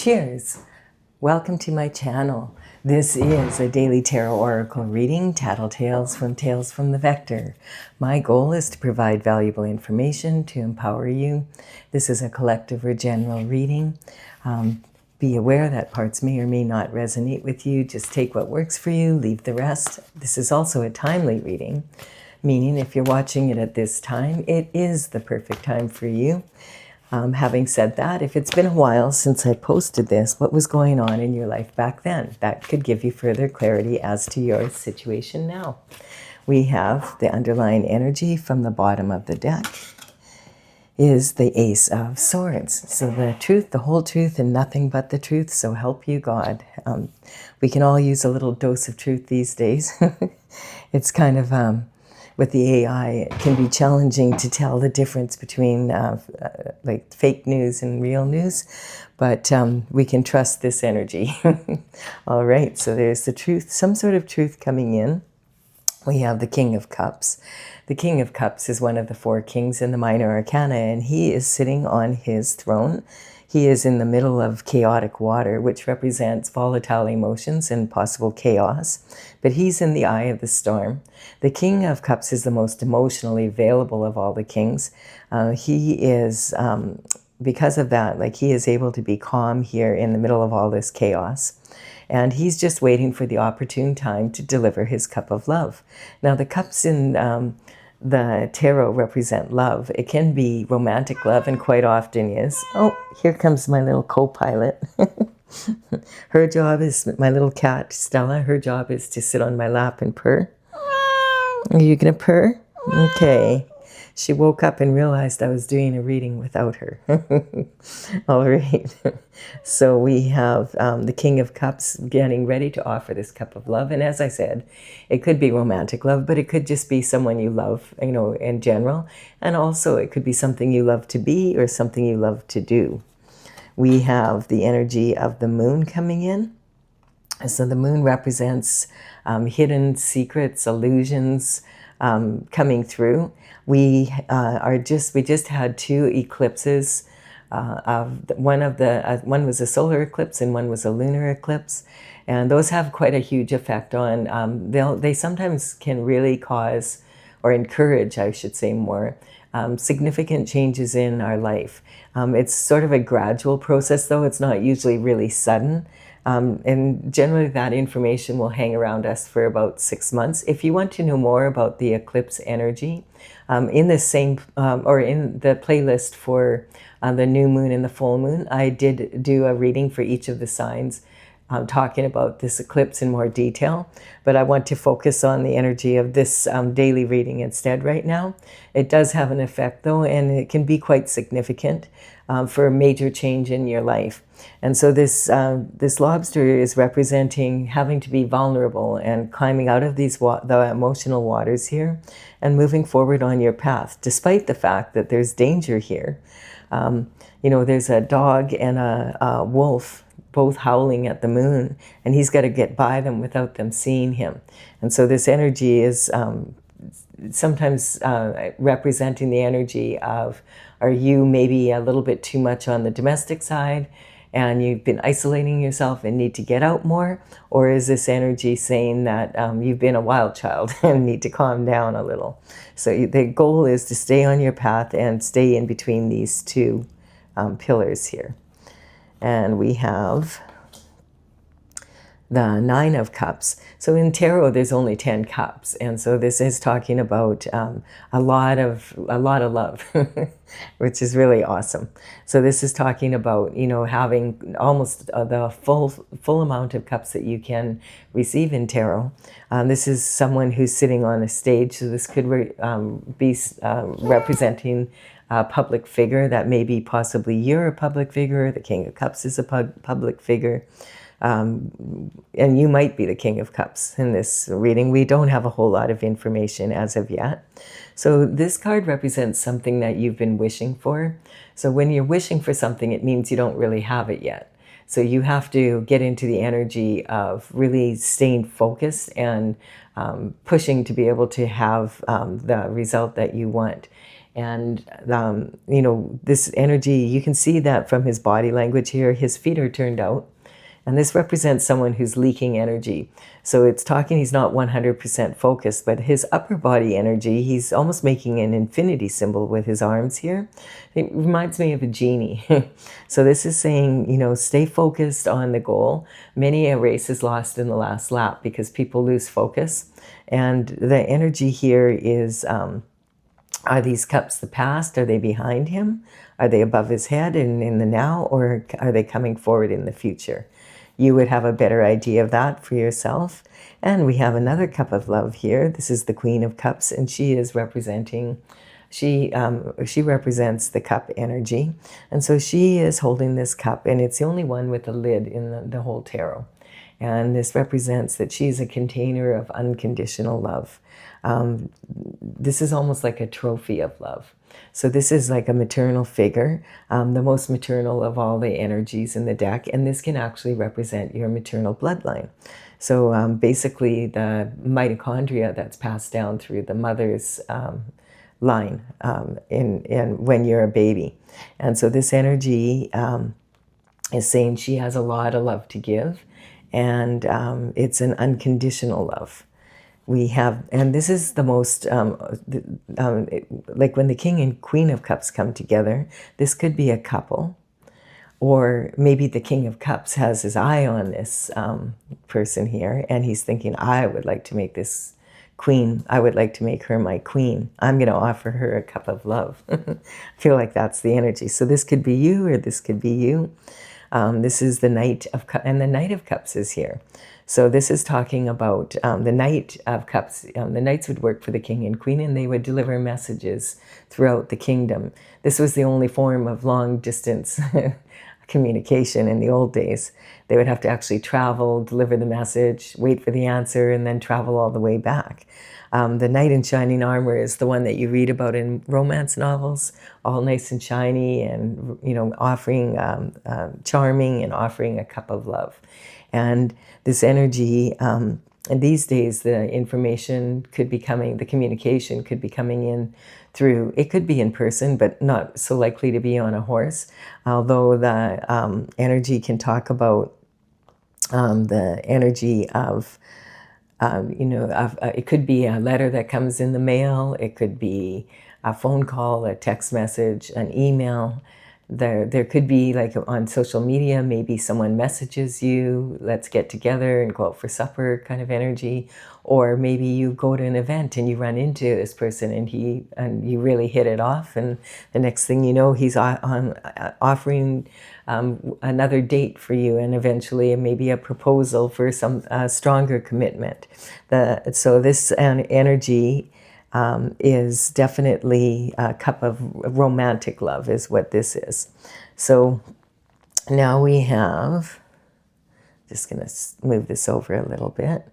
Cheers! Welcome to my channel. This is a daily tarot oracle reading, Tattle Tales from the Vector. My goal is to provide valuable information to empower you. This is a collective or general reading. Be aware that parts may or may not resonate with you. Just take what works for you, leave the rest. This is also a timely reading, meaning if you're watching it at this time, it is the perfect time for you. Having said that, if it's been a while since I posted this, what was going on in your life back then? That could give you further clarity as to your situation now. We have the underlying energy from the bottom of the deck is the Ace of Swords. So the truth, the whole truth, and nothing but the truth, so help you God. We can all use a little dose of truth these days. It's kind of... with the AI, it can be challenging to tell the difference between like fake news and real news, but we can trust this energy. All right, so there's the truth, some sort of truth coming in. We have the King of Cups. The King of Cups is one of the four kings in the Minor Arcana, and he is sitting on his throne. He is in the middle of chaotic water, which represents volatile emotions and possible chaos, but he's in the eye of the storm. The King of Cups is the most emotionally available of all the kings. He is, because of that, like he is able to be calm here in the middle of all this chaos. And he's just waiting for the opportune time to deliver his cup of love. Now, the cups in the tarot represent love. It can be romantic love, and quite often is. Oh, here comes my little co-pilot. Her job is, my little cat, Stella, her job is to sit on my lap and purr. Are you going to purr? Okay. She woke up and realized I was doing a reading without her. All right. So we have the King of Cups getting ready to offer this cup of love. And as I said, it could be romantic love, but it could just be someone you love, you know, in general. And also it could be something you love to be or something you love to do. We have the energy of the moon coming in. So the moon represents hidden secrets, illusions coming through. We just had two eclipses. One was a solar eclipse and one was a lunar eclipse, and those have quite a huge effect on. They sometimes can really cause or encourage, I should say, more significant changes in our life. It's sort of a gradual process, though. It's not usually really sudden. And generally that information will hang around us for about 6 months. If you want to know more about the eclipse energy, in the same, or in the playlist for the new moon and the full moon, I did do a reading for each of the signs, talking about this eclipse in more detail, but I want to focus on the energy of this daily reading instead right now. It does have an effect though, and it can be quite significant for a major change in your life. And so this lobster is representing having to be vulnerable and climbing out of the emotional waters here and moving forward on your path, despite the fact that there's danger here. You know, there's a dog and a wolf both howling at the moon, and he's got to get by them without them seeing him. And so this energy is sometimes representing the energy of, are you maybe a little bit too much on the domestic side and you've been isolating yourself and need to get out more? Or is this energy saying that you've been a wild child and need to calm down a little? So the goal is to stay on your path and stay in between these two pillars here. And we have the Nine of Cups. So in tarot, there's only 10 cups, and so this is talking about a lot of love, which is really awesome. So this is talking about, you know, having almost the full amount of cups that you can receive in tarot. This is someone who's sitting on a stage, so this could be representing a public figure. That may be possibly you're a public figure. The King of Cups is a public figure. And you might be the King of Cups in this reading. We don't have a whole lot of information as of yet. So this card represents something that you've been wishing for. So when you're wishing for something, it means you don't really have it yet. So you have to get into the energy of really staying focused and pushing to be able to have the result that you want. And, you know, this energy, you can see that from his body language here. His feet are turned out. And this represents someone who's leaking energy. So it's talking, he's not 100% focused, but his upper body energy, he's almost making an infinity symbol with his arms here. It reminds me of a genie. So this is saying, you know, stay focused on the goal. Many a race is lost in the last lap because people lose focus. And the energy here is, are these cups the past? Are they behind him? Are they above his head and in the now? Or are they coming forward in the future? You would have a better idea of that for yourself. And we have another cup of love here. This is the Queen of Cups, and she is representing, she represents the cup energy. And so she is holding this cup, and it's the only one with a lid in the whole tarot. And this represents that she's a container of unconditional love. This is almost like a trophy of love. So this is like a maternal figure, the most maternal of all the energies in the deck, and this can actually represent your maternal bloodline. So basically the mitochondria that's passed down through the mother's line when you're a baby. And so this energy is saying she has a lot of love to give, and it's an unconditional love. We have, and this is the most, like when the King and Queen of Cups come together, this could be a couple, or maybe the King of Cups has his eye on this person here, and he's thinking, I would like to make this queen, I would like to make her my queen. I'm going to offer her a cup of love. I feel like that's the energy. So this could be you, or this could be you. This is the Knight of Cups, and the Knight of Cups is here. So this is talking about the Knight of Cups. The Knights would work for the King and Queen, and they would deliver messages throughout the kingdom. This was the only form of long-distance communication in the old days. They would have to actually travel, deliver the message, wait for the answer, and then travel all the way back. The knight in shining armor is the one that you read about in romance novels, all nice and shiny, and, you know, offering charming and offering a cup of love. And this energy, and these days the information could be coming, the communication could be coming in through, it could be in person, but not so likely to be on a horse, although the energy can talk about the energy of, it could be a letter that comes in the mail, it could be a phone call, a text message, an email. There could be, like on social media, maybe someone messages you, let's get together and go out for supper kind of energy. Or maybe you go to an event and you run into this person and you really hit it off, and the next thing you know, he's offering another date for you, and eventually maybe a proposal for some stronger commitment. So this energy is definitely a cup of romantic love is what this is. So now we have, just going to move this over a little bit.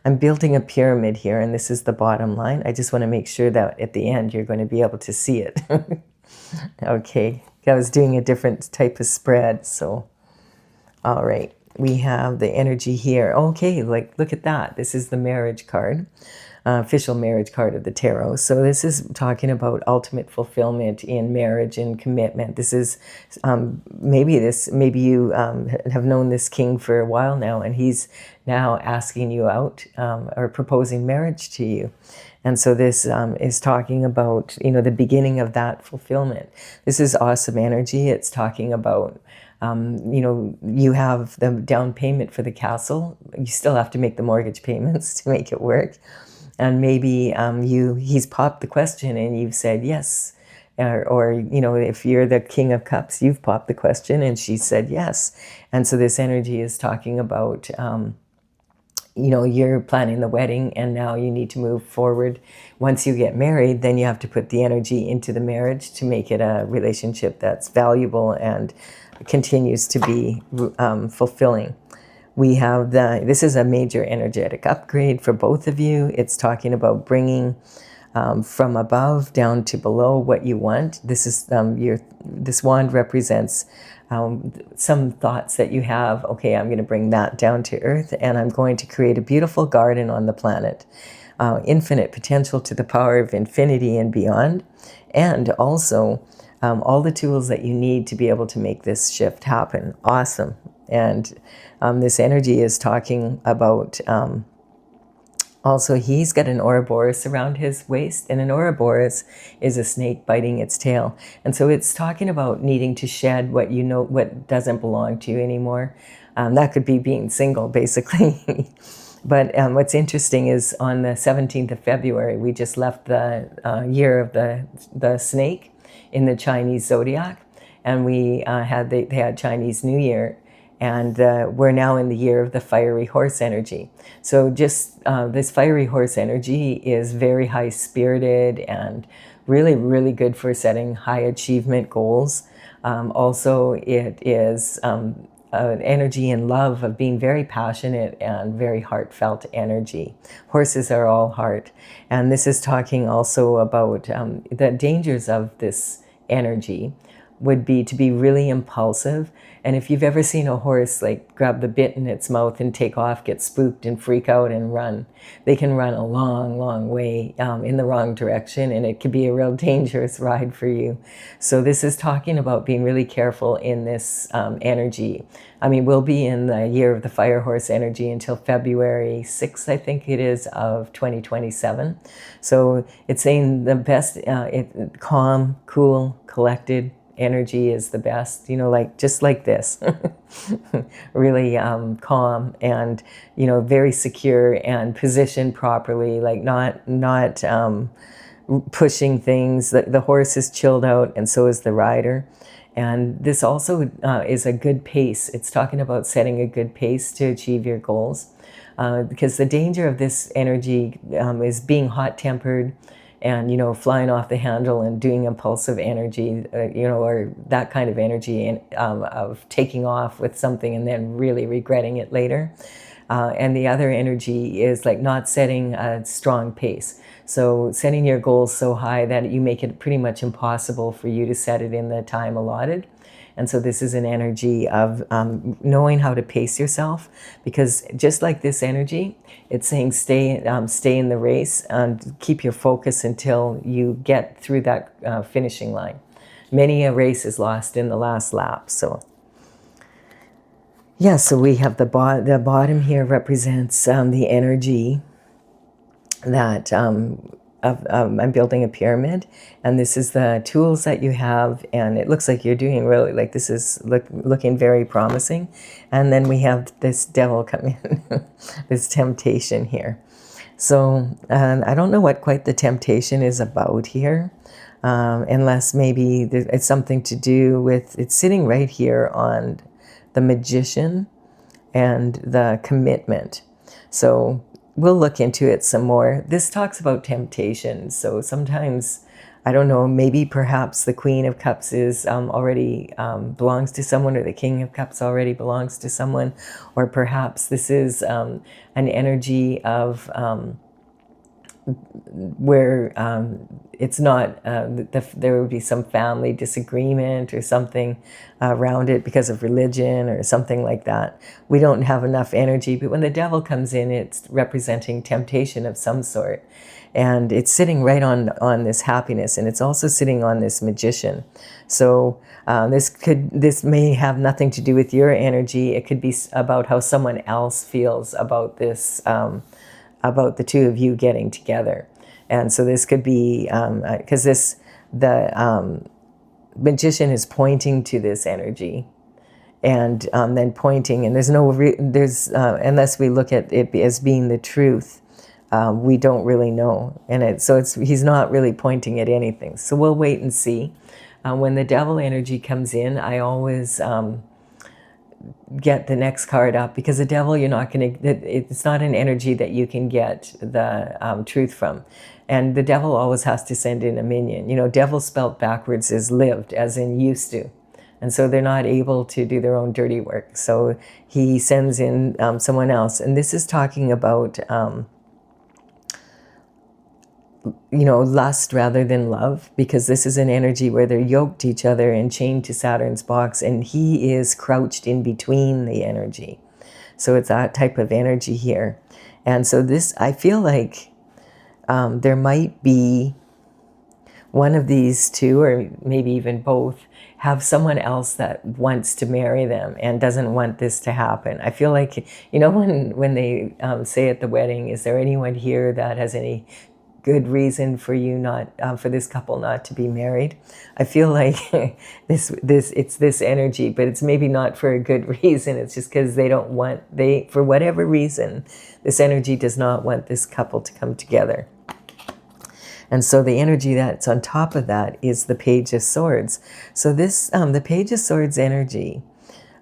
I'm building a pyramid here, and this is the bottom line. I just want to make sure that at the end you're going to be able to see it. Okay, I was doing a different type of spread, so all right. We have the energy here. Okay, like look at that. This is the marriage card. Official marriage card of the tarot. So this is talking about ultimate fulfillment in marriage and commitment. This is maybe you have known this king for a while now, and he's now asking you out or proposing marriage to you. And so this is talking about, the beginning of that fulfillment. This is awesome energy. It's talking about you have the down payment for the castle. You still have to make the mortgage payments to make it work. And maybe he's popped the question and you've said yes. Or if you're the King of Cups, you've popped the question and she said yes. And so this energy is talking about, you're planning the wedding and now you need to move forward. Once you get married, then you have to put the energy into the marriage to make it a relationship that's valuable and continues to be fulfilling. We have this is a major energetic upgrade for both of you. It's talking about bringing from above down to below what you want. This is this wand represents some thoughts that you have. Okay, I'm going to bring that down to earth, and I'm going to create a beautiful garden on the planet. infinite potential to the power of infinity and beyond, and also all the tools that you need to be able to make this shift happen. Awesome. And this energy is talking about also, he's got an Ouroboros around his waist, and an Ouroboros is a snake biting its tail. And so it's talking about needing to shed what you know, what doesn't belong to you anymore. That could be being single, basically. But what's interesting is on the 17th of February, we just left the year of the snake in the Chinese zodiac, and we they had Chinese New Year. And we're now in the year of the fiery horse energy. So just this fiery horse energy is very high-spirited and really, really good for setting high achievement goals. Also, it is an energy and love of being very passionate and very heartfelt energy. Horses are all heart. And this is talking also about the dangers of this energy would be to be really impulsive. And if you've ever seen a horse like grab the bit in its mouth and take off, get spooked and freak out and run, they can run a long, long way in the wrong direction, and it could be a real dangerous ride for you. So this is talking about being really careful in this energy. I mean, we'll be in the year of the fire horse energy until February 6th, I think it is, of 2027. So it's saying the best, calm, cool, collected energy is the best, you know, like just like this. Really calm and, you know, very secure and positioned properly, like not pushing things. The horse is chilled out, and so is the rider. And this also is a good pace. It's talking about setting a good pace to achieve your goals, because the danger of this energy is being hot-tempered and, you know, flying off the handle and doing impulsive energy, you know, or that kind of energy, and of taking off with something and then really regretting it later. And the other energy is like not setting a strong pace. So setting your goals so high that you make it pretty much impossible for you to set it in the time allotted. And so this is an energy of knowing how to pace yourself, because just like this energy, it's saying stay in the race and keep your focus until you get through that finishing line. Many a race is lost in the last lap. So yeah, so we have the bottom here represents the energy that I'm building a pyramid, and this is the tools that you have, and it looks like you're doing really, like this is looking very promising. And then we have this devil come in, this temptation here. So I don't know what quite the temptation is about here, unless maybe it's something to do with, it's sitting right here on the magician and the commitment. So we'll look into it some more. This talks about temptation. So sometimes, I don't know, maybe perhaps the Queen of Cups is already belongs to someone, or the King of Cups already belongs to someone, or perhaps this is an energy of where it's not, there would be some family disagreement or something around it because of religion or something like that. We don't have enough energy, but when the devil comes in, it's representing temptation of some sort. And it's sitting right on this happiness, and it's also sitting on this magician. So this may have nothing to do with your energy. It could be about how someone else feels about this, about the two of you getting together. And so this could be, because the magician is pointing to this energy, and then pointing, and there's unless we look at it as being the truth, we don't really know. And he's not really pointing at anything. So we'll wait and see. When the devil energy comes in, I always get the next card up, because the devil, you're not going to, it's not an energy that you can get the truth from. And the devil always has to send in a minion. You know, devil spelt backwards is lived, as in used to. And so they're not able to do their own dirty work. So he sends in someone else. And this is talking about, you know, lust rather than love, because this is an energy where they're yoked to each other and chained to Saturn's box, and he is crouched in between the energy. So it's that type of energy here. And so this, I feel like there might be one of these two, or maybe even both, have someone else that wants to marry them and doesn't want this to happen. I feel like, when they say at the wedding, is there anyone here that has any good reason for you not, for this couple not to be married? I feel like it's this energy, but it's maybe not for a good reason. It's just because for whatever reason, this energy does not want this couple to come together. And so the energy that's on top of that is the Page of Swords. So this, the Page of Swords energy,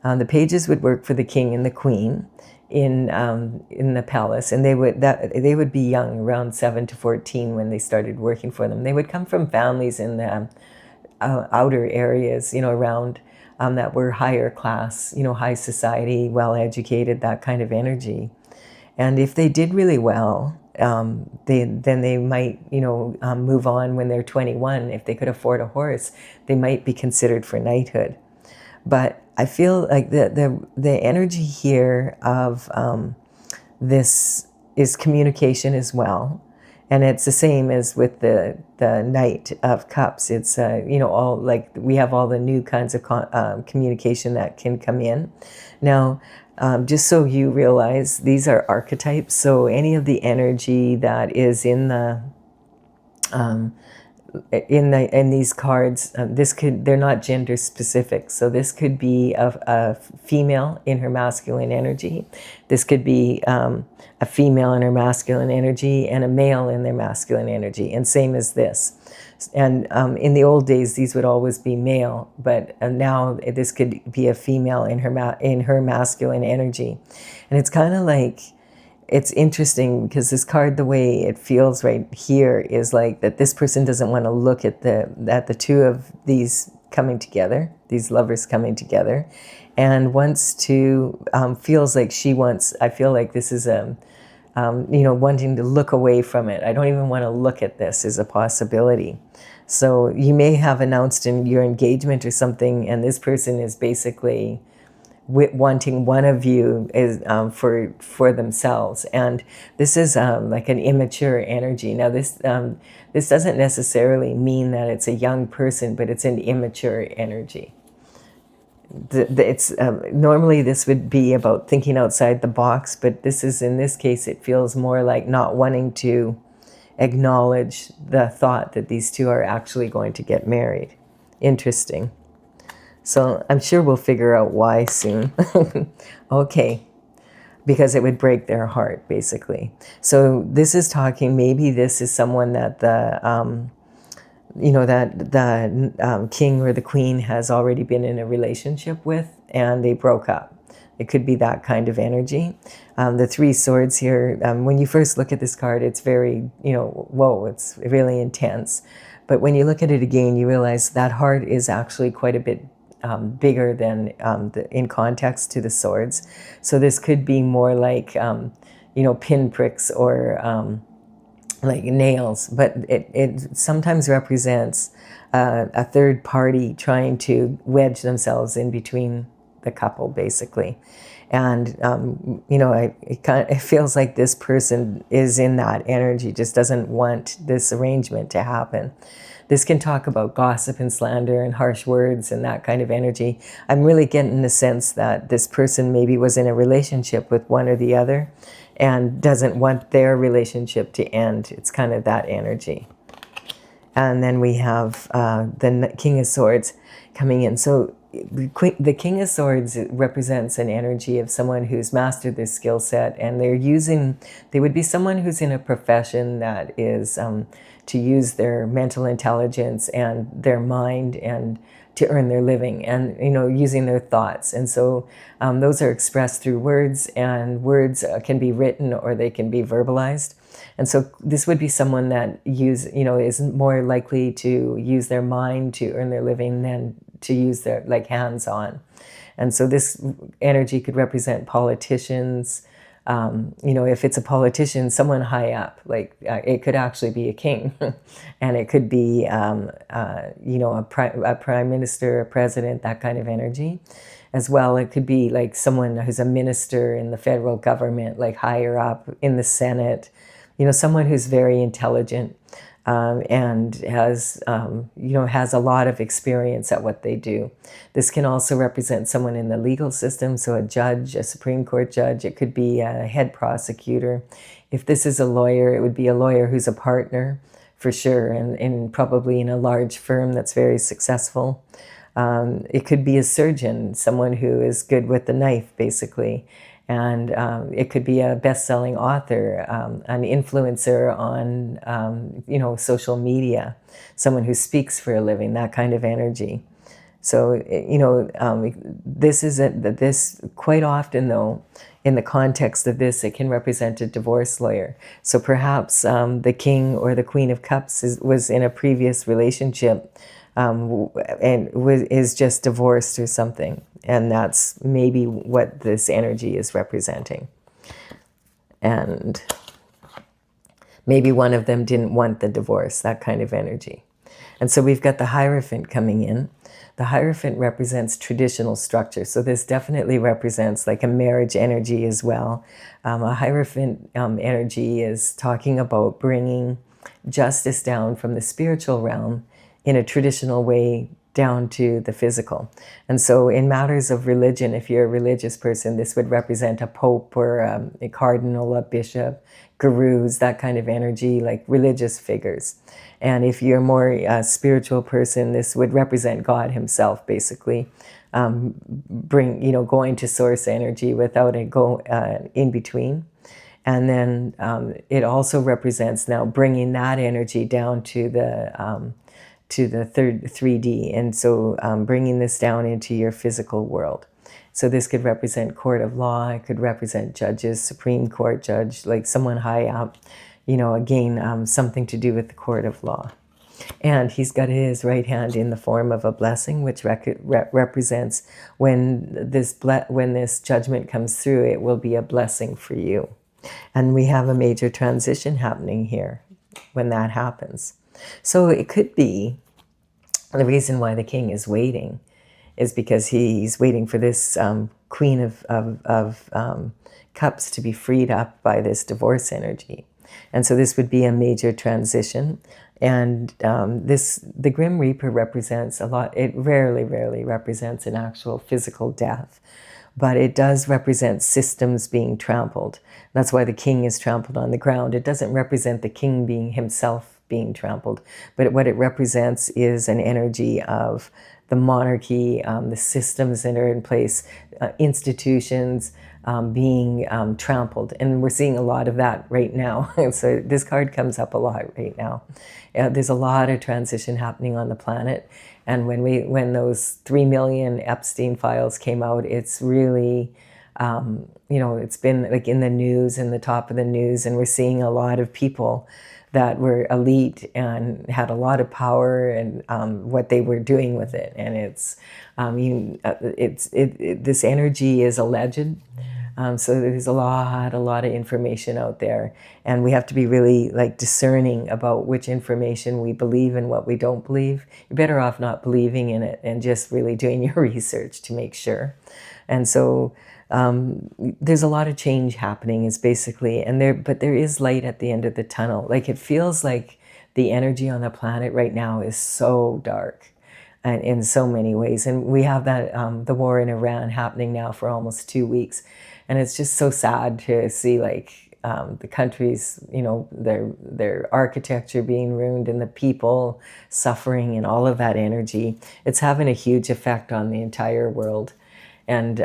the pages would work for the king and the queen in the palace, and they would be young, around 7 to 14 when they started working for them. They would come from families in the outer areas, around that were higher class, high society, well educated, that kind of energy. And if they did really well, then they might, move on when they're 21. If they could afford a horse, they might be considered for knighthood. But I feel like the energy here of this is communication as well. And it's the same as with the Knight of Cups. It's, all, like, we have all the new kinds of communication that can come in. Now, just so you realize, these are archetypes. So any of the energy that is in these cards, they're not gender specific. So this could be a female in her masculine energy. This could be a female in her masculine energy and a male in their masculine energy. And same as this. And in the old days, these would always be male, but now this could be a female in her masculine energy. And it's kind of like, it's interesting because this card, the way it feels right here is like that this person doesn't want to look at the two of these coming together, these lovers coming together, and wants to, feels like I feel like this is wanting to look away from it. I don't even want to look at this is a possibility. So you may have announced in your engagement or something, and this person is basically wanting one of you is for themselves, and this is like an immature energy. Now this doesn't necessarily mean that it's a young person, but it's an immature energy. It's normally this would be about thinking outside the box, but in this case it feels more like not wanting to acknowledge the thought that these two are actually going to get married. Interesting. So I'm sure we'll figure out why soon. Okay. Because it would break their heart, basically. So this is talking, maybe this is someone that the king or the queen has already been in a relationship with, and they broke up. It could be that kind of energy. The Three Swords here, when you first look at this card, it's very, whoa, it's really intense. But when you look at it again, you realize that heart is actually quite a bit bigger than in context to the swords. So this could be more like, pinpricks or like nails, but it sometimes represents a third party trying to wedge themselves in between the couple, basically. And, it feels like this person is in that energy, just doesn't want this arrangement to happen. This can talk about gossip and slander and harsh words and that kind of energy. I'm really getting the sense that this person maybe was in a relationship with one or the other and doesn't want their relationship to end. It's kind of that energy. And then we have the King of Swords coming in. So the King of Swords represents an energy of someone who's mastered their skill set, and they would be someone who's in a profession that is to use their mental intelligence and their mind and to earn their living, and using their thoughts. And so those are expressed through words, and words can be written or they can be verbalized. And so this would be someone that is more likely to use their mind to earn their living than to use their hands-on. And so this energy could represent politicians. If it's a politician, someone high up, it could actually be a king, and it could be, a prime minister, a president, that kind of energy. As well, it could be like someone who's a minister in the federal government, like higher up in the Senate, someone who's very intelligent, and has, has a lot of experience at what they do. This can also represent someone in the legal system, so a judge, a Supreme Court judge. It could be a head prosecutor. If this is a lawyer, it would be a lawyer who's a partner, for sure, and probably in a large firm that's very successful. It could be a surgeon, someone who is good with the knife, basically. And it could be a best-selling author, an influencer on, social media, someone who speaks for a living, that kind of energy. So, this quite often, though, in the context of this, it can represent a divorce lawyer. So perhaps the King or the Queen of Cups was in a previous relationship, and is just divorced or something. And that's maybe what this energy is representing. And maybe one of them didn't want the divorce, that kind of energy. And so we've got the Hierophant coming in. The Hierophant represents traditional structure. So this definitely represents like a marriage energy as well. A Hierophant energy is talking about bringing justice down from the spiritual realm in a traditional way down to the physical. And so in matters of religion, if you're a religious person, this would represent a pope or a cardinal, a bishop, gurus, that kind of energy, like religious figures. And if you're more a spiritual person, this would represent God himself, basically. Going to source energy without a in between. And then it also represents now bringing that energy down to the third 3D, and so bringing this down into your physical world. So this could represent court of law, it could represent judges, Supreme Court judge, like someone high up, again, something to do with the court of law. And he's got his right hand in the form of a blessing, which represents when this judgment comes through, it will be a blessing for you. And we have a major transition happening here when that happens. So it could be the reason why the king is waiting is because he's waiting for this Queen of Cups to be freed up by this divorce energy. And so this would be a major transition. And the Grim Reaper represents a lot. It rarely represents an actual physical death. But it does represent systems being trampled. That's why the king is trampled on the ground. It doesn't represent the king being himself being trampled, but what it represents is an energy of the monarchy, the systems that are in place, institutions being trampled. And we're seeing a lot of that right now. So this card comes up a lot right now. There's a lot of transition happening on the planet. And when those 3 million Epstein files came out, it's really, it's been like in the news, in the top of the news, and we're seeing a lot of people that were elite and had a lot of power and what they were doing with it. And this energy is alleged. So there's a lot of information out there, and we have to be really discerning about which information we believe and what we don't believe. You're better off not believing in it and just really doing your research to make sure. And so there's a lot of change happening is basically, but there is light at the end of the tunnel. It feels like the energy on the planet right now is so dark and in so many ways. And we have that, the war in Iran happening now for almost 2 weeks. And it's just so sad to see the countries, their architecture being ruined and the people suffering and all of that energy. It's having a huge effect on the entire world. And,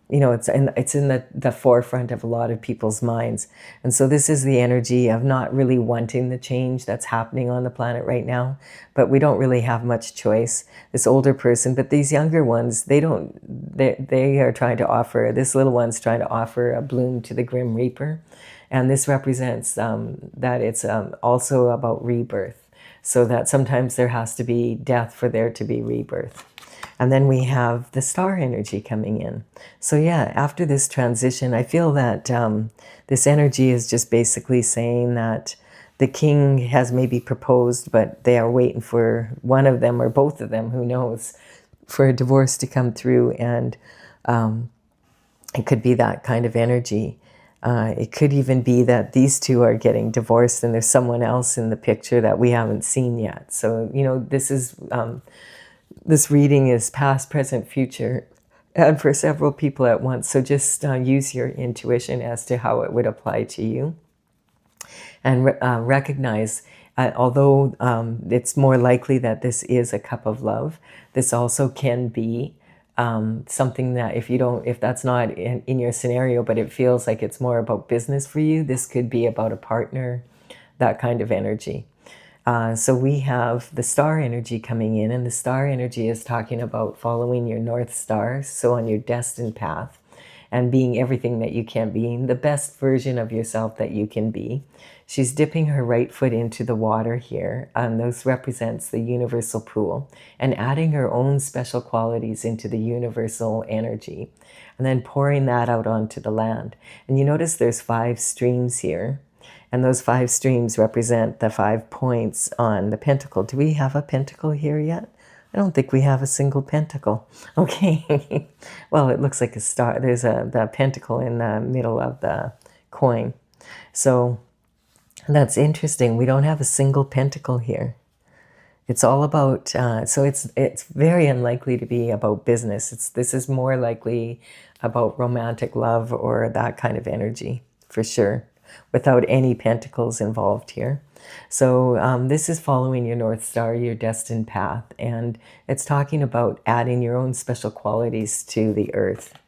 it's in the forefront of a lot of people's minds. And so this is the energy of not really wanting the change that's happening on the planet right now, but we don't really have much choice. This older person, but these younger ones, they are trying to offer, this little one's trying to offer a bloom to the Grim Reaper. And this represents that it's also about rebirth. So that sometimes there has to be death for there to be rebirth. And then we have the star energy coming in. So yeah, after this transition, I feel that this energy is just basically saying that the king has maybe proposed, but they are waiting for one of them or both of them, who knows, for a divorce to come through. And it could be that kind of energy. It could even be that these two are getting divorced and there's someone else in the picture that we haven't seen yet. So, you know, this reading is past, present, future, and for several people at once. So just use your intuition as to how it would apply to you. And recognize, although it's more likely that this is a cup of love, this also can be something that if that's not in your scenario, but it feels like it's more about business for you, this could be about a partner, that kind of energy. So we have the star energy coming in, and the star energy is talking about following your North Star, so on your destined path, and being everything that you can be, the best version of yourself that you can be. She's dipping her right foot into the water here, and those represents the universal pool, and adding her own special qualities into the universal energy, and then pouring that out onto the land. And you notice there's 5 streams here, and those 5 streams represent the 5 points on the pentacle. Do we have a pentacle here yet? I don't think we have a single pentacle. Okay. Well, it looks like a star. There's the pentacle in the middle of the coin. So that's interesting. We don't have a single pentacle here. It's all about, so it's very unlikely to be about business. This is more likely about romantic love or that kind of energy, for sure, without any pentacles involved here. So this is following your North Star, your destined path, and it's talking about adding your own special qualities to the earth.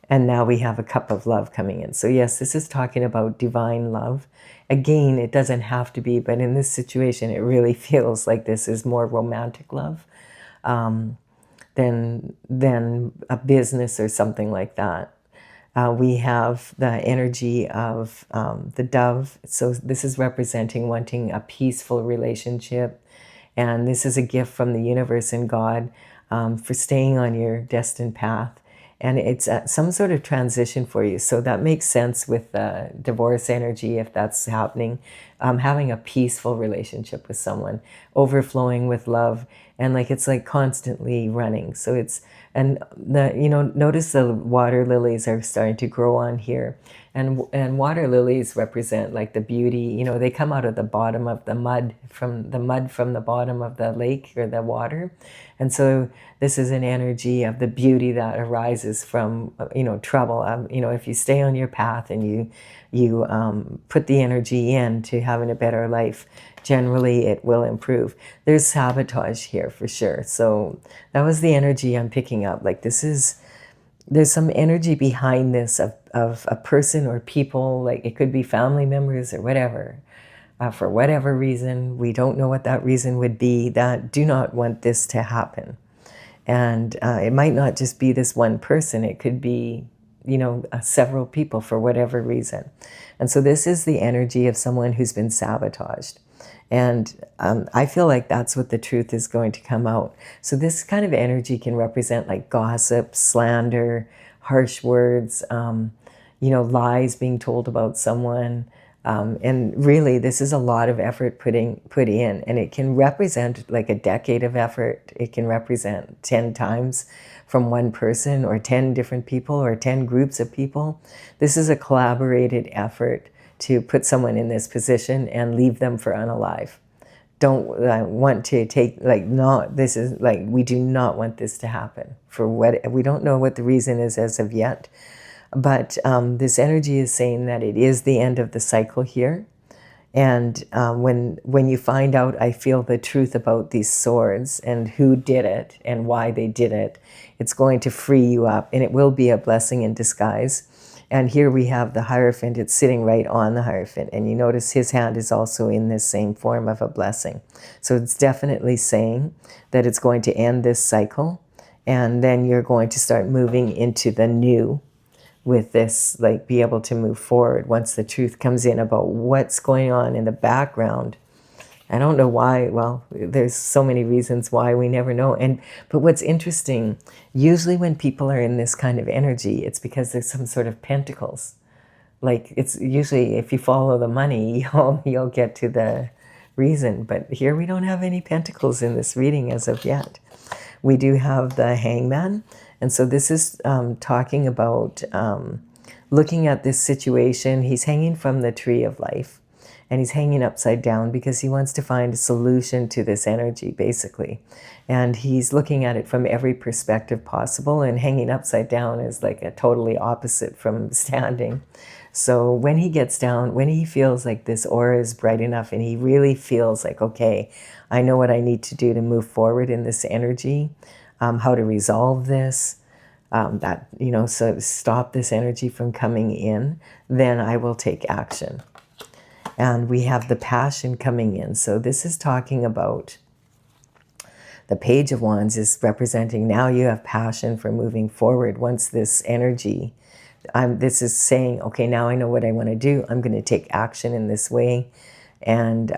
And now we have a cup of love coming in. So yes, this is talking about divine love. Again, it doesn't have to be, but in this situation, it really feels like this is more romantic love than a business or something like that. We have the energy of the dove. So this is representing wanting a peaceful relationship. And this is a gift from the universe and God for staying on your destined path. And it's some sort of transition for you. So that makes sense with the divorce energy, if that's happening. Having a peaceful relationship with someone, overflowing with love, and it's like constantly running. So it's, and notice the water lilies are starting to grow on here. And water lilies represent like the beauty, they come out of the bottom of the mud, from the bottom of the lake or the water. And so this is an energy of the beauty that arises from, trouble. If you stay on your path and you put the energy in to having a better life, generally it will improve. There's sabotage here for sure. So that was the energy I'm picking up. There's some energy behind this of a person or people, like it could be family members or whatever. For whatever reason, we don't know what that reason would be, that do not want this to happen. And it might not just be this one person. It could be, several people for whatever reason. And so this is the energy of someone who's been sabotaged. And I feel like that's what the truth is going to come out. So this kind of energy can represent like gossip, slander, harsh words, lies being told about someone. And really, this is a lot of effort put in, and it can represent like a decade of effort. It can represent 10 times from one person, or 10 different people, or 10 groups of people. This is a collaborated effort to put someone in this position and leave them for unalive. Don't want to take, we do not want this to happen. We don't know what the reason is as of yet. But this energy is saying that it is the end of the cycle here. And when you find out, I feel, the truth about these swords and who did it and why they did it, it's going to free you up, and it will be a blessing in disguise. And here we have the Hierophant. It's sitting right on the Hierophant. And you notice his hand is also in this same form of a blessing. So it's definitely saying that it's going to end this cycle. And then you're going to start moving into the new with this, be able to move forward once the truth comes in about what's going on in the background. I don't know why. Well, there's so many reasons why, we never know. But what's interesting, usually when people are in this kind of energy, it's because there's some sort of pentacles. It's usually, if you follow the money, you'll get to the reason. But here we don't have any pentacles in this reading as of yet. We do have the Hangman. And so this is talking about looking at this situation. He's hanging from the tree of life, and he's hanging upside down because he wants to find a solution to this energy, basically. And he's looking at it from every perspective possible, and hanging upside down is like a totally opposite from standing. So when he gets down, when he feels like this aura is bright enough and he really feels like, okay, I know what I need to do to move forward in this energy, how to resolve this, that, you know, so stop this energy from coming in, then I will take action. And we have the passion coming in. So this is talking about the Page of Wands is representing now you have passion for moving forward. Once this energy, this is saying, okay, now I know what I want to do. I'm going to take action in this way. And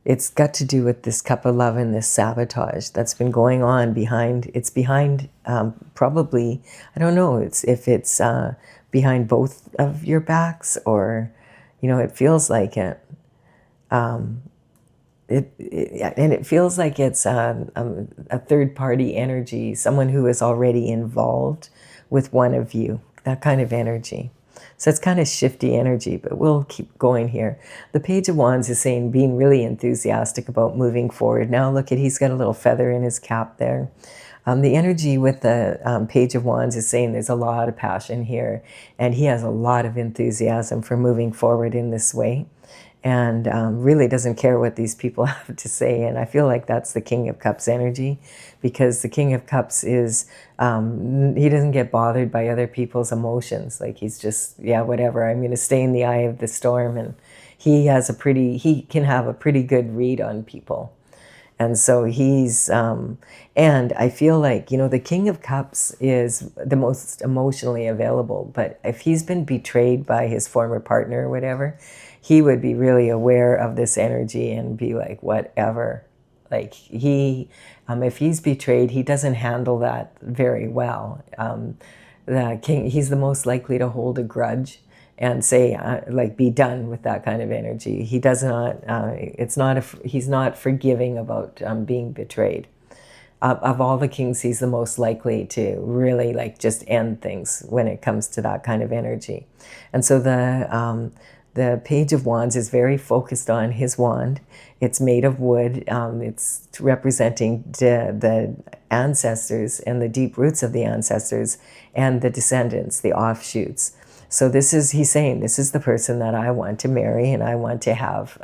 it's got to do with this cup of love and this sabotage that's been going on behind. It's behind probably, I don't know, if it's behind both of your backs, or, you know, it feels like it. And it feels like it's a third-party energy, someone who is already involved with one of you, that kind of energy. So it's kind of shifty energy, but we'll keep going here. The Page of Wands is saying being really enthusiastic about moving forward. Now look at, he's got a little feather in his cap there. The energy with the Page of Wands is saying there's a lot of passion here, and he has a lot of enthusiasm for moving forward in this way. And really doesn't care what these people have to say. And I feel like that's the King of Cups energy, because the King of Cups is, he doesn't get bothered by other people's emotions. Like, he's just, yeah, whatever, I'm going to stay in the eye of the storm. And he can have a pretty good read on people. And so he's, and I feel like, you know, the King of Cups is the most emotionally available, but if he's been betrayed by his former partner or whatever, he would be really aware of this energy and be like, whatever. Like, if he's betrayed, he doesn't handle that very well. The king, he's the most likely to hold a grudge and say, like, be done with that kind of energy. He does not, he's not forgiving about being betrayed. Of all the kings, he's the most likely to really, like, just end things when it comes to that kind of energy. And so the Page of Wands is very focused on his wand. It's made of wood. It's representing the ancestors and the deep roots of the ancestors and the descendants, the offshoots. So he's saying, this is the person that I want to marry and I want to have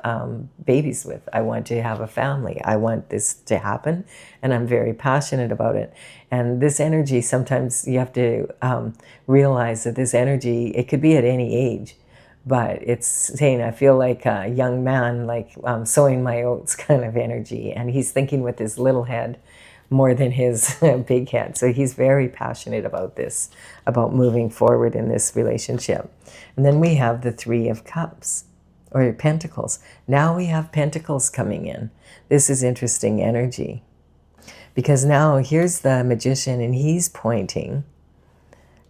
babies with. I want to have a family. I want this to happen, and I'm very passionate about it. And this energy, sometimes you have to realize that this energy, it could be at any age. But it's saying, I feel like a young man, like sowing my oats kind of energy. And he's thinking with his little head more than his big head. So he's very passionate about this, about moving forward in this relationship. And then we have the Three of Cups, or Pentacles. Now we have Pentacles coming in. This is interesting energy, because now here's the Magician, and he's pointing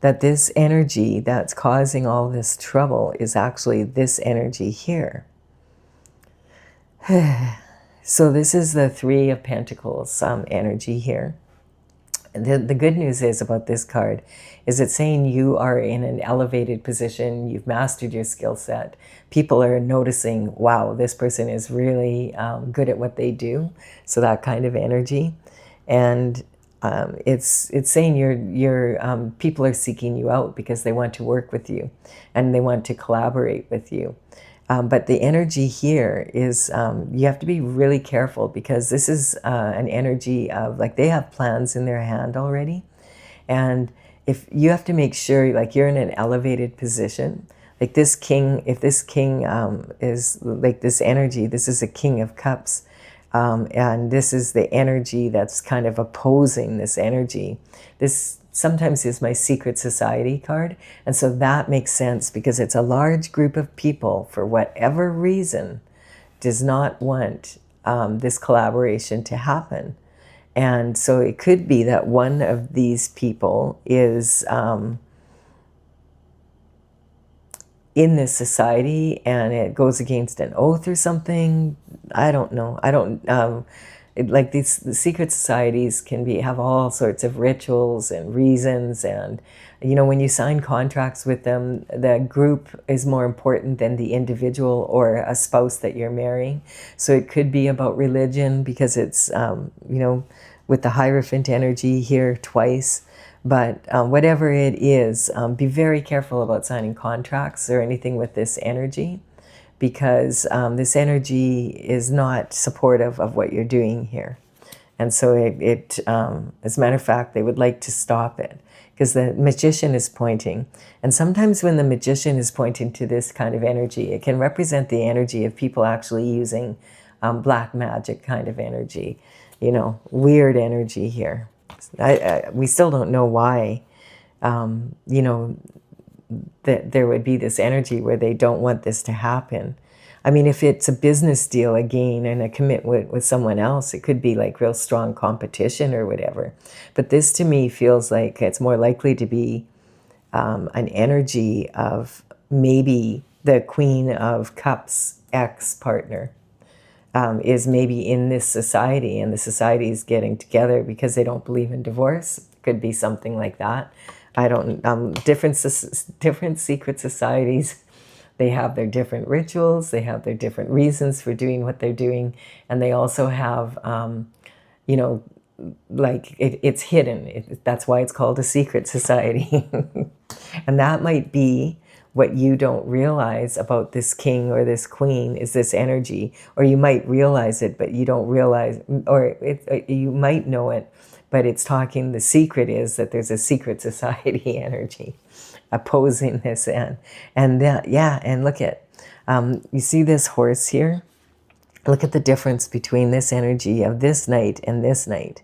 that this energy that's causing all this trouble is actually this energy here. So this is the Three of Pentacles energy here. The good news is about this card is it's saying you are in an elevated position. You've mastered your skill set. People are noticing, wow, this person is really good at what they do. So that kind of energy. And it's saying your people are seeking you out because they want to work with you and they want to collaborate with you. But the energy here is you have to be really careful, because this is an energy of, like, they have plans in their hand already. And if you have to make sure, like, you're in an elevated position, like this king, if this king is like this energy, this is a King of Cups. And this is the energy that's kind of opposing this energy. This sometimes is my secret society card. And so that makes sense, because it's a large group of people, for whatever reason, does not want this collaboration to happen. And so it could be that one of these people is in this society and it goes against an oath or something. I don't know. like these the secret societies can have all sorts of rituals and reasons, and when you sign contracts with them, the group is more important than the individual or a spouse that you're marrying. So it could be about religion, because it's with the Hierophant energy here twice. But whatever it is, be very careful about signing contracts or anything with this energy, because this energy is not supportive of what you're doing here. And so as a matter of fact, they would like to stop it, because the magician is pointing. And sometimes when the magician is pointing to this kind of energy, it can represent the energy of people actually using black magic kind of energy, weird energy here. We still don't know why, that there would be this energy where they don't want this to happen. I mean, if it's a business deal again and a commitment with someone else, it could be like real strong competition or whatever. But this to me feels like it's more likely to be an energy of maybe the Queen of Cups ex-partner is maybe in this society, and the society is getting together because they don't believe in divorce. Could be something like that. I don't, different secret societies, they have their different rituals, they have their different reasons for doing what they're doing, and they also have, like it's hidden. That's why it's called a secret society. And that might be what you don't realize about this king or this queen, is this energy. Or you might realize it, but you don't realize, or you might know it, but it's talking, the secret is that there's a secret society energy opposing this end. And and look at, you see this horse here? Look at the difference between this energy of this night and this night.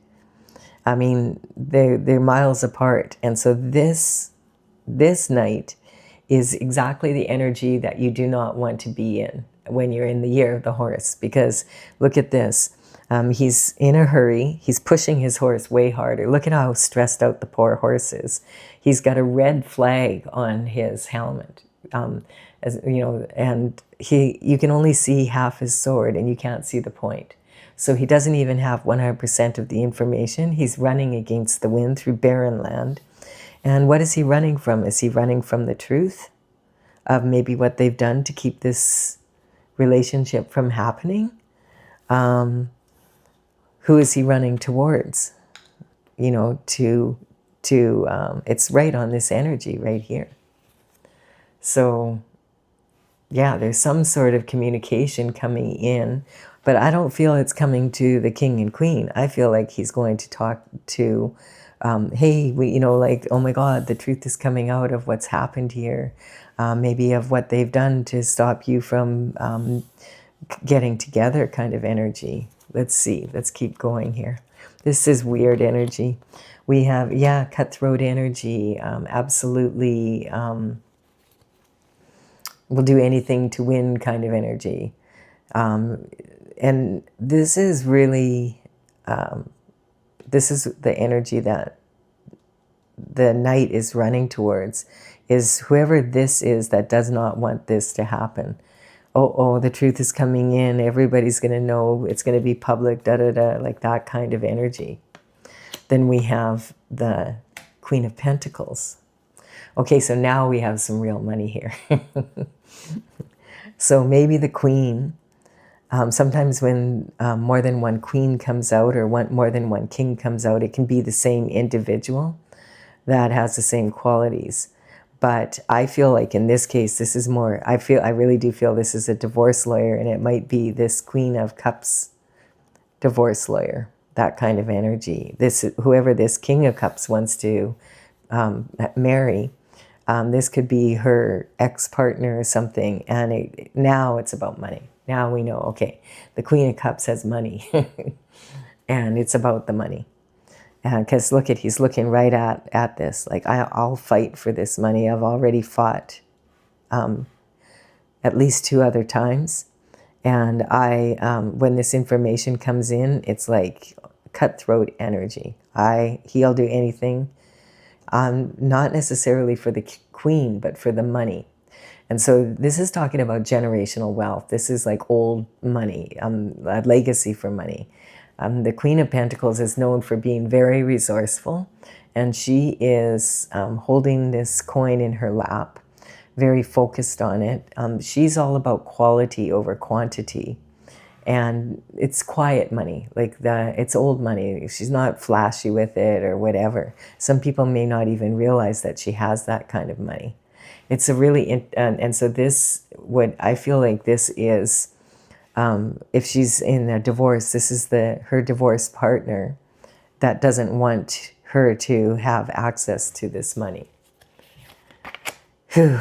I mean, they're miles apart. And so this night is exactly the energy that you do not want to be in when you're in the year of the horse. Because look at this. He's in a hurry. He's pushing his horse way harder. Look at how stressed out the poor horse is. He's got a red flag on his helmet. And you can only see half his sword, and you can't see the point. So he doesn't even have 100% of the information. He's running against the wind through barren land. And what is he running from? Is he running from the truth of maybe what they've done to keep this relationship from happening? Who is he running towards? It's right on this energy right here. So, yeah, there's some sort of communication coming in, but I don't feel it's coming to the king and queen. I feel like he's going to talk to, hey, oh my God, the truth is coming out of what's happened here. Maybe of what they've done to stop you from getting together kind of energy. Let's see. Let's keep going here. This is weird energy. We have, cutthroat energy. Absolutely. Will do anything to win kind of energy. And this is really, this is the energy that the knight is running towards, is whoever this is that does not want this to happen. Oh, the truth is coming in. Everybody's going to know. It's going to be public, like that kind of energy. Then we have the Queen of Pentacles. Okay, so now we have some real money here. So maybe the queen, sometimes when more than one queen comes out, or more than one king comes out, it can be the same individual that has the same qualities. But I feel like in this case, this is more, I really do feel this is a divorce lawyer, and it might be this Queen of Cups divorce lawyer, that kind of energy. Whoever this King of Cups wants to marry, this could be her ex-partner or something, and now it's about money. Now we know, okay, the Queen of Cups has money, and it's about the money. Because look he's looking right at this, like, I'll fight for this money. I've already fought at least 2 other times. And when this information comes in, it's like cutthroat energy. He'll do anything, not necessarily for the queen, but for the money. And so this is talking about generational wealth. This is like old money, a legacy for money. The Queen of Pentacles is known for being very resourceful, and she is holding this coin in her lap, very focused on it. She's all about quality over quantity. And it's quiet money, it's old money. She's not flashy with it or whatever. Some people may not even realize that she has that kind of money. It's a really, and so this, what I feel like this is, if she's in a divorce, this is her divorced partner that doesn't want her to have access to this money. Whew.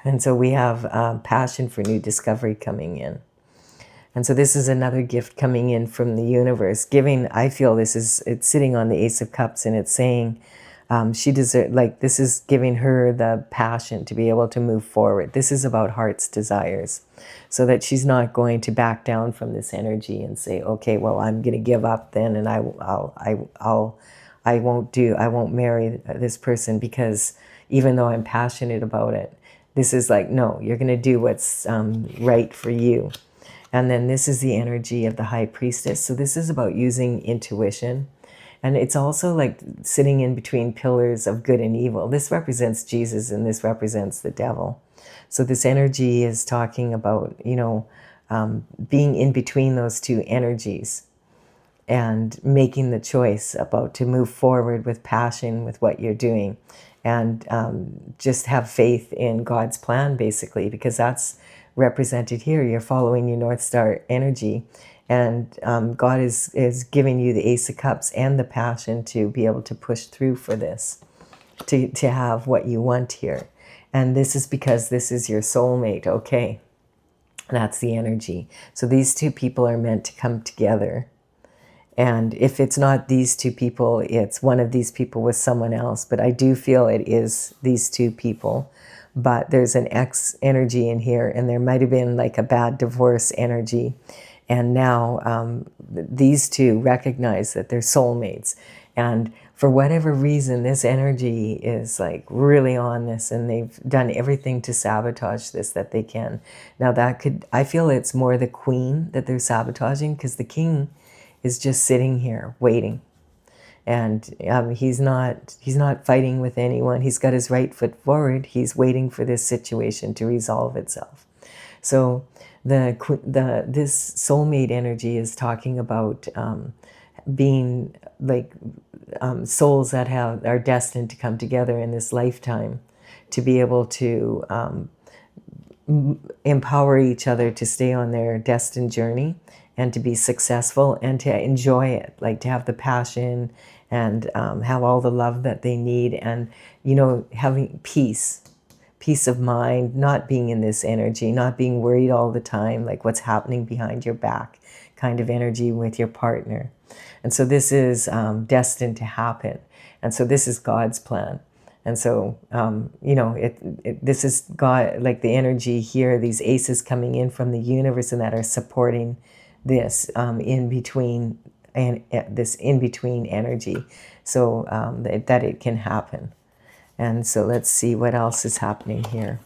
And so we have passion for new discovery coming in. And so this is another gift coming in from the universe. Giving, I feel it's sitting on the Ace of Cups, and it's saying she deserves, this is giving her the passion to be able to move forward. This is about heart's desires, so that she's not going to back down from this energy and say, okay, well, I'm going to give up then, and I won't marry this person because even though I'm passionate about it, this is like, no, you're going to do what's right for you. And then this is the energy of the High Priestess. So this is about using intuition. And it's also like sitting in between pillars of good and evil. This represents Jesus and this represents the devil. So this energy is talking about, being in between those two energies and making the choice about to move forward with passion with what you're doing. And just have faith in God's plan, basically, because that's represented here. You're following your North Star energy, and God is giving you the Ace of Cups and the passion to be able to push through for this, to have what you want here. And this is because this is your soulmate, okay? That's the energy. So these two people are meant to come together. And if it's not these two people, it's one of these people with someone else. But I do feel it is these two people. But there's an X energy in here, and there might have been like a bad divorce energy. And now these two recognize that they're soulmates. And for whatever reason, this energy is like really on this, and they've done everything to sabotage this that they can. Now I feel it's more the Queen that they're sabotaging, because the King is just sitting here waiting. And he's not fighting with anyone. He's got his right foot forward. He's waiting for this situation to resolve itself. So this soulmate energy is talking about being like souls that are destined to come together in this lifetime to be able to empower each other to stay on their destined journey and to be successful and to enjoy it, like to have the passion and have all the love that they need, and having peace of mind, not being in this energy, not being worried all the time, like what's happening behind your back kind of energy with your partner. And so this is destined to happen. And so this is God's plan. And so, this is God, like the energy here, these aces coming in from the universe and that are supporting this in between, and this in between energy, so that it can happen. And so let's see what else is happening here.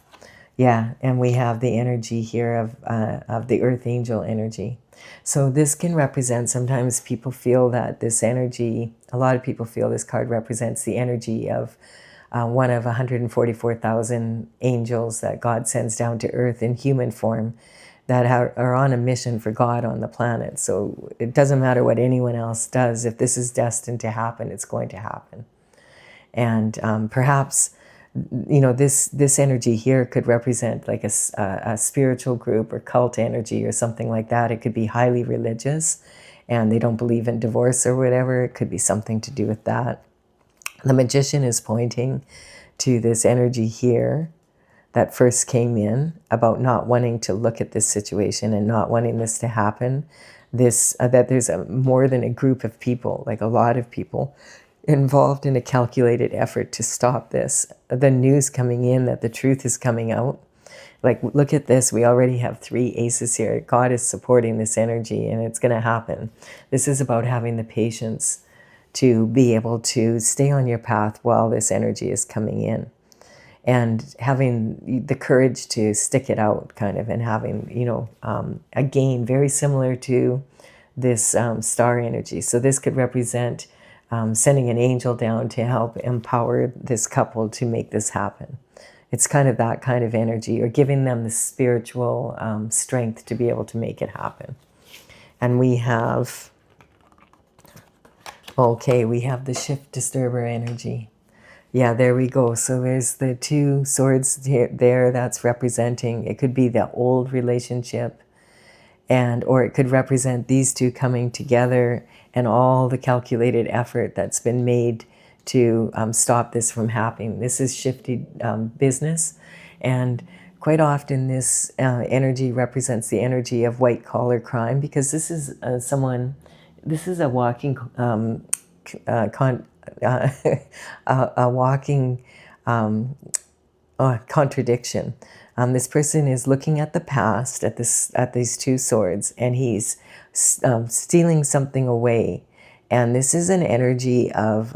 Yeah, and we have the energy here of the Earth Angel energy. So this can represent, sometimes people feel that this energy, a lot of people feel this card represents the energy of one of 144,000 angels that God sends down to Earth in human form, that are on a mission for God on the planet. So it doesn't matter what anyone else does. If this is destined to happen, it's going to happen. And perhaps, this energy here could represent like a spiritual group or cult energy or something like that. It could be highly religious and they don't believe in divorce or whatever. It could be something to do with that. The Magician is pointing to this energy here that first came in about not wanting to look at this situation and not wanting this to happen. That there's more than a group of people, like a lot of people, involved in a calculated effort to stop this. The news coming in that the truth is coming out. Like, look at this. We already have 3 aces here. God is supporting this energy, and it's going to happen. This is about having the patience to be able to stay on your path while this energy is coming in, and having the courage to stick it out, kind of, and having, again, very similar to this star energy. So this could represent sending an angel down to help empower this couple to make this happen. It's kind of that kind of energy, or giving them the spiritual strength to be able to make it happen. And we have, okay, we have the shift disturber energy. Yeah, there we go. So there's the two swords there that's representing, it could be the old relationship, and or it could represent these two coming together and all the calculated effort that's been made to stop this from happening. This is shifty business, and quite often this energy represents the energy of white collar crime, because this is this is a walking a walking contradiction. This person is looking at the past, at these two swords, and he's stealing something away. And this is an energy of,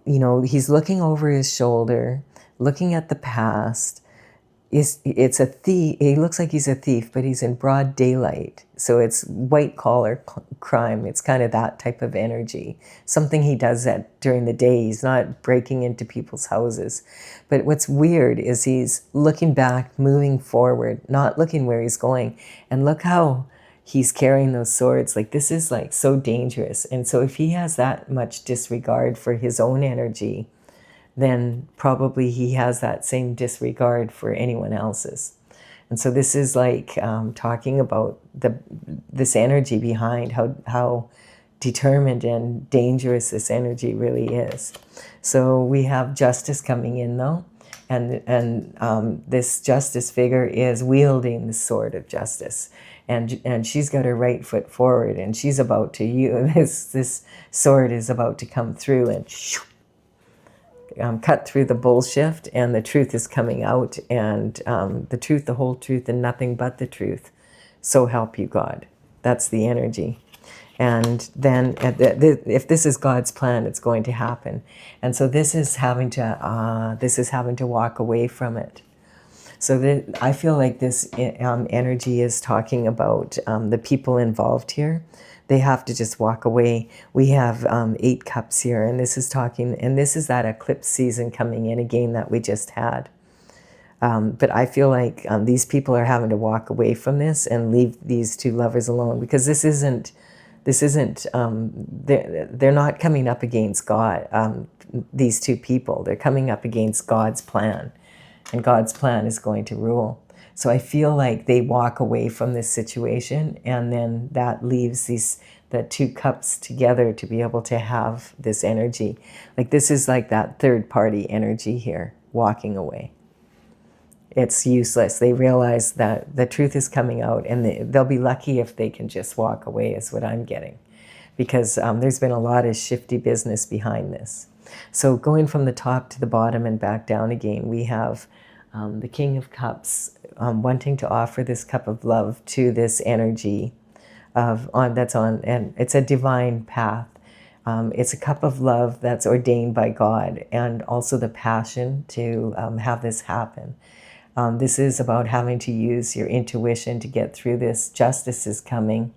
he's looking over his shoulder, looking at the past. It's a thief. He looks like he's a thief, but he's in broad daylight. So it's white collar crime. It's kind of that type of energy. Something he does during the day. He's not breaking into people's houses. But what's weird is he's looking back, moving forward, not looking where he's going. And look how he's carrying those swords. Like, this is like so dangerous. And so if he has that much disregard for his own energy, then probably he has that same disregard for anyone else's. And so this is like talking about this energy behind how determined and dangerous this energy really is. So we have justice coming in, though, and this justice figure is wielding the sword of justice, and she's got her right foot forward, and she's about to use this sword is about to come through and cut through the bullshit, and the truth is coming out, and the truth, the whole truth, and nothing but the truth. So help you God. That's the energy. And then if this is God's plan, it's going to happen. And so this is having to walk away from it. So I feel like this energy is talking about the people involved here. They have to just walk away. We have 8 cups here, and this is that eclipse season coming in again that we just had. But I feel like these people are having to walk away from this and leave these two lovers alone, because they're not coming up against God, these two people. They're coming up against God's plan, and God's plan is going to rule. So I feel like they walk away from this situation, and then that leaves the 2 cups together to be able to have this energy. Like, this is like that third party energy here, walking away. It's useless. They realize that the truth is coming out, and they'll be lucky if they can just walk away, is what I'm getting. Because there's been a lot of shifty business behind this. So going from the top to the bottom and back down again, we have the King of Cups wanting to offer this cup of love to this energy and it's a divine path. It's a cup of love that's ordained by God, and also the passion to have this happen. This is about having to use your intuition to get through this. Justice is coming.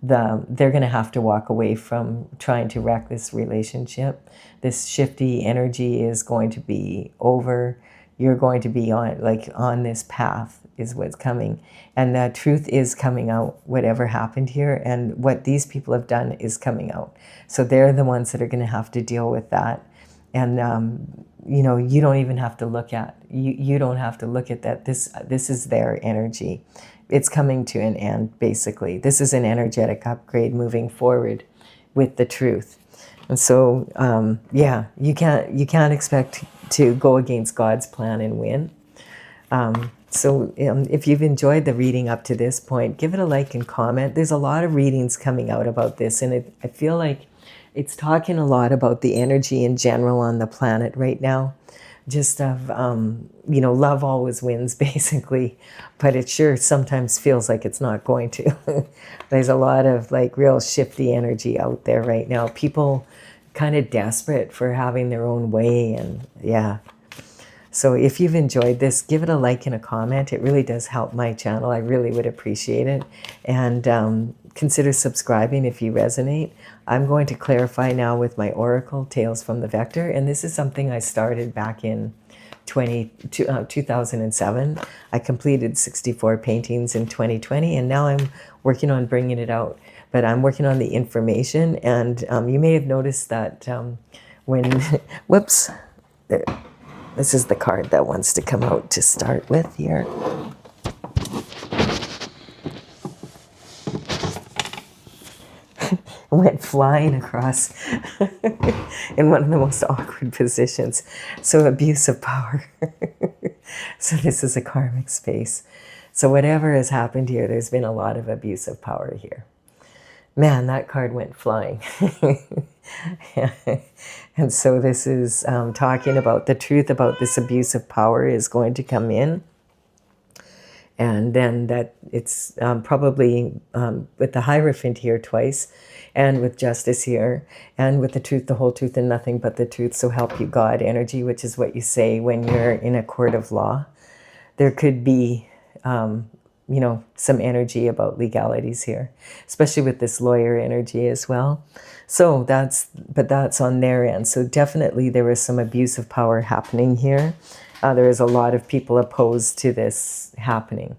They're going to have to walk away from trying to wreck this relationship. This shifty energy is going to be over. You're going to be on this path is what's coming. And the truth is coming out, whatever happened here. And what these people have done is coming out. So they're the ones that are going to have to deal with that. And, you don't even have to look at, you don't have to look at that. This is their energy. It's coming to an end, basically. This is an energetic upgrade moving forward with the truth. And so, you can't expect to go against God's plan and win. So if you've enjoyed the reading up to this point, give it a like and comment. There's a lot of readings coming out about this, and I feel like it's talking a lot about the energy in general on the planet right now. Just of, love always wins, basically. But it sure sometimes feels like it's not going to. There's a lot of real shifty energy out there right now. People kind of desperate for having their own way, and yeah. So if you've enjoyed this, give it a like and a comment. It really does help my channel. I really would appreciate it. And consider subscribing if you resonate. I'm going to clarify now with my Oracle, Tales from the Vector. And this is something I started back in 2007. I completed 64 paintings in 2020, and now I'm working on bringing it out. But I'm working on the information, and you may have noticed that when, whoops, this is the card that wants to come out to start with here. Went flying across in one of the most awkward positions. So abuse of power. So this is a karmic space. So whatever has happened here, there's been a lot of abuse of power here. Man, that card went flying. And so this is talking about the truth about this abuse of power is going to come in. And then that it's probably with the Hierophant here twice, and with Justice here, and with the truth, the whole truth, and nothing but the truth, so help you God energy, which is what you say when you're in a court of law. There could be, some energy about legalities here, especially with this lawyer energy as well. So that's on their end. So definitely there is some abuse of power happening here. There is a lot of people opposed to this happening.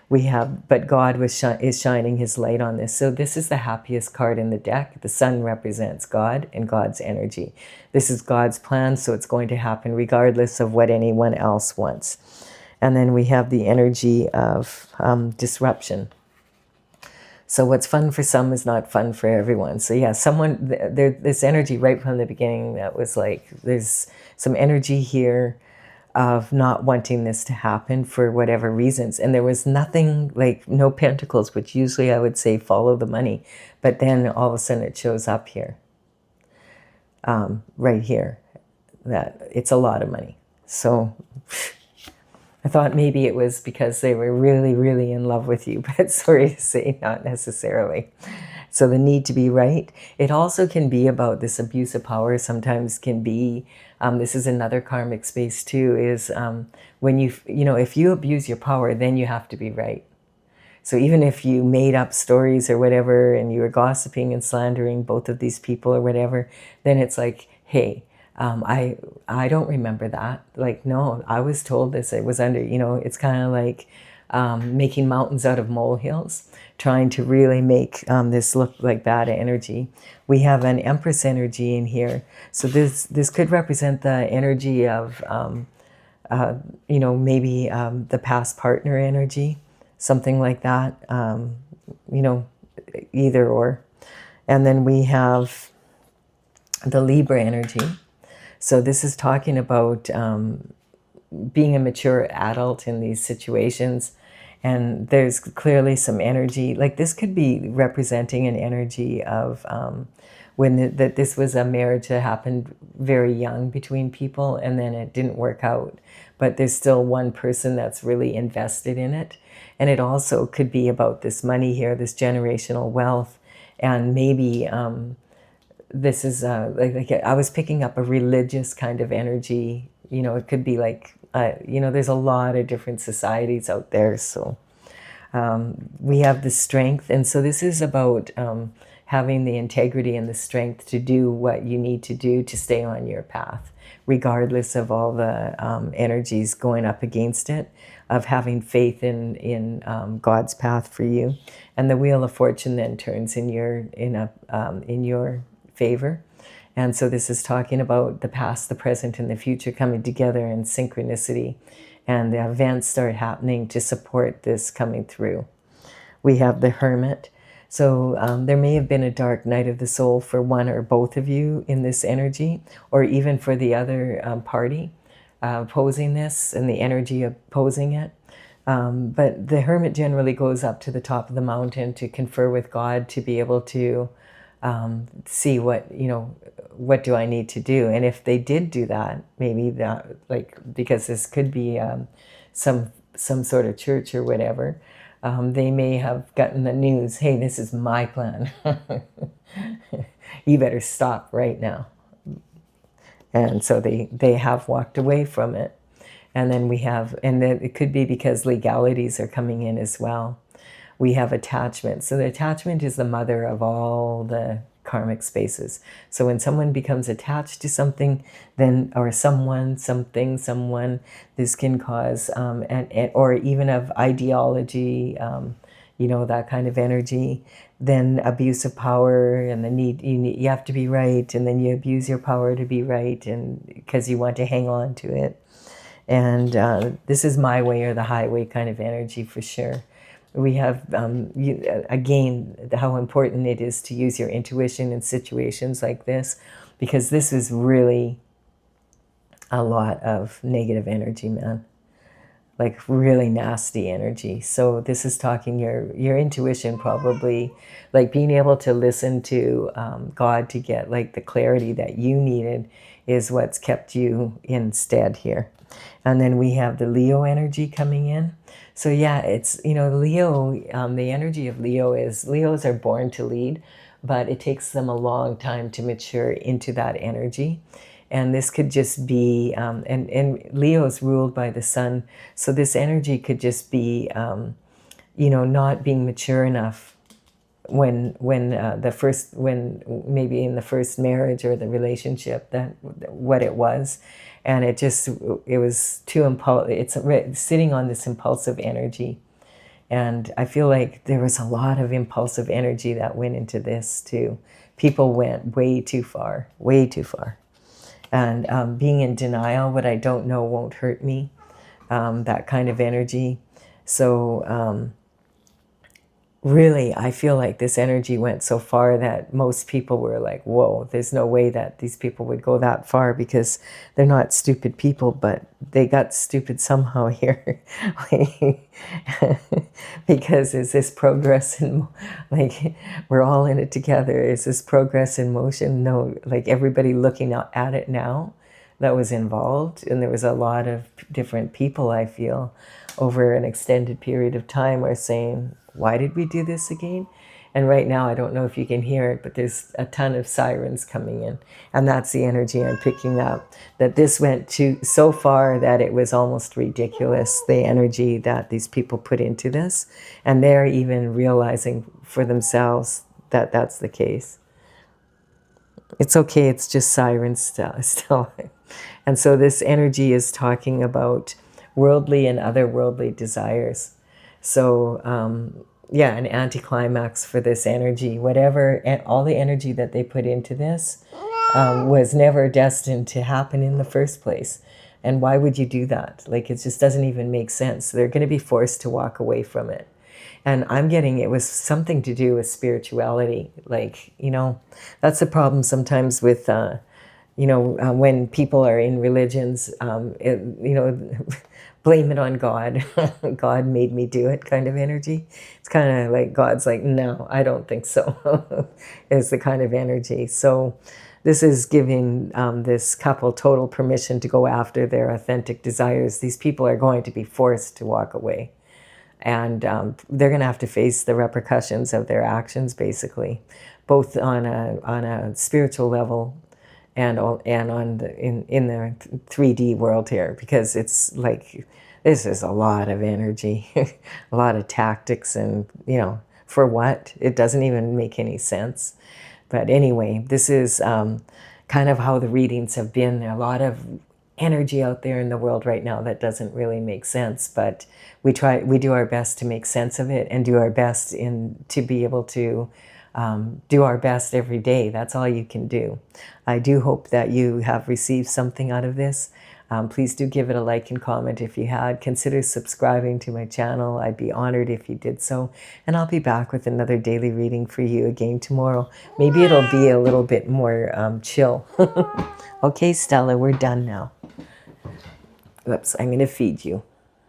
But God is shining his light on this. So this is the happiest card in the deck. The sun represents God and God's energy. This is God's plan, so it's going to happen regardless of what anyone else wants. And then we have the energy of disruption. So what's fun for some is not fun for everyone. So yeah, this energy right from the beginning that was like, there's some energy here of not wanting this to happen for whatever reasons. And there was nothing, like no pentacles, which usually I would say follow the money. But then all of a sudden it shows up here, right here, that it's a lot of money. So I thought maybe it was because they were really, really in love with you, but sorry to say, not necessarily. So the need to be right. It also can be about this abuse of power. Sometimes can be, this is another karmic space too, is when if you abuse your power, then you have to be right. So even if you made up stories or whatever, and you were gossiping and slandering both of these people or whatever, then it's like, hey, I don't remember that. Like, no, I was told this. It was under, it's kind of like making mountains out of molehills, trying to really make this look like bad energy. We have an Empress energy in here. So this could represent the energy of, maybe the past partner energy, something like that, either or. And then we have the Libra energy. So this is talking about being a mature adult in these situations. And there's clearly some energy, like this could be representing an energy of that this was a marriage that happened very young between people, and then it didn't work out. But there's still one person that's really invested in it. And it also could be about this money here, this generational wealth, and maybe this is like I was picking up a religious kind of energy. It could be like, there's a lot of different societies out there. So we have the strength. And so this is about having the integrity and the strength to do what you need to do to stay on your path, regardless of all the energies going up against it, of having faith in God's path for you. And the Wheel of Fortune then turns in your favor. And so this is talking about the past, the present, and the future coming together in synchronicity. And the events start happening to support this coming through. We have the Hermit. So there may have been a dark night of the soul for one or both of you in this energy, or even for the other party opposing this and the energy opposing it. But the Hermit generally goes up to the top of the mountain to confer with God, to be able to see what do I need to do. And if they did do that, maybe that, because this could be some sort of church or whatever, they may have gotten the news, hey, this is my plan. You better stop right now. And so they have walked away from it. And then we have, and then it could be because legalities are coming in as well. We have attachment. So the attachment is the mother of all the karmic spaces. So when someone becomes attached to something, then, or someone, something, someone, this can cause, or even of ideology, that kind of energy, then abuse of power and the you have to be right, and then you abuse your power to be right, and because you want to hang on to it. And this is my way or the highway kind of energy for sure. We have, again, how important it is to use your intuition in situations like this, because this is really a lot of negative energy, man. Like really nasty energy. So this is talking your intuition, probably, like being able to listen to God to get like the clarity that you needed is what's kept you instead here. And then we have the Leo energy coming in. So yeah, it's, Leo, the energy of Leo is, Leos are born to lead, but it takes them a long time to mature into that energy. And this could just be, and Leo's ruled by the sun. So this energy could just be, not being mature enough when maybe in the first marriage or the relationship, that what it was. And it was too it's sitting on this impulsive energy. And I feel like there was a lot of impulsive energy that went into this too. People went way too far, way too far. And being in denial, what I don't know won't hurt me, that kind of energy. So really, I feel like this energy went so far that most people were like, whoa, there's no way that these people would go that far, because they're not stupid people, but they got stupid somehow here. Because is this progress in, like, we're all in it together. Is this progress in motion? No, like everybody looking at it now that was involved. And there was a lot of different people, I feel, over an extended period of time are saying, why did we do this again? And right now, I don't know if you can hear it, but there's a ton of sirens coming in. And that's the energy I'm picking up. That this went to so far that it was almost ridiculous, the energy that these people put into this. And they're even realizing for themselves that that's the case. It's okay, it's just sirens still. And so this energy is talking about worldly and otherworldly desires. So an anticlimax for this energy. Whatever, all the energy that they put into this was never destined to happen in the first place. And why would you do that? Like, it just doesn't even make sense. They're going to be forced to walk away from it. And I'm getting it was something to do with spirituality. Like, that's the problem sometimes with, when people are in religions, blame it on God. God made me do it kind of energy. It's kind of like God's like, no, I don't think so, is the kind of energy. So this is giving this couple total permission to go after their authentic desires. These people are going to be forced to walk away. And they're going to have to face the repercussions of their actions, basically, both on a spiritual level and on in the 3D world here, because it's like, this is a lot of energy, a lot of tactics, and for what? It doesn't even make any sense. But anyway, this is kind of how the readings have been. There are a lot of energy out there in the world right now that doesn't really make sense, but we do our best to make sense of it and do our best to be able to do our best every day. That's all you can do. I do hope that you have received something out of this. Please do give it a like and comment if you had. Consider subscribing to my channel. I'd be honored if you did so. And I'll be back with another daily reading for you again tomorrow. Maybe it'll be a little bit more chill. Okay, Stella, we're done now. Oops, I'm going to feed you.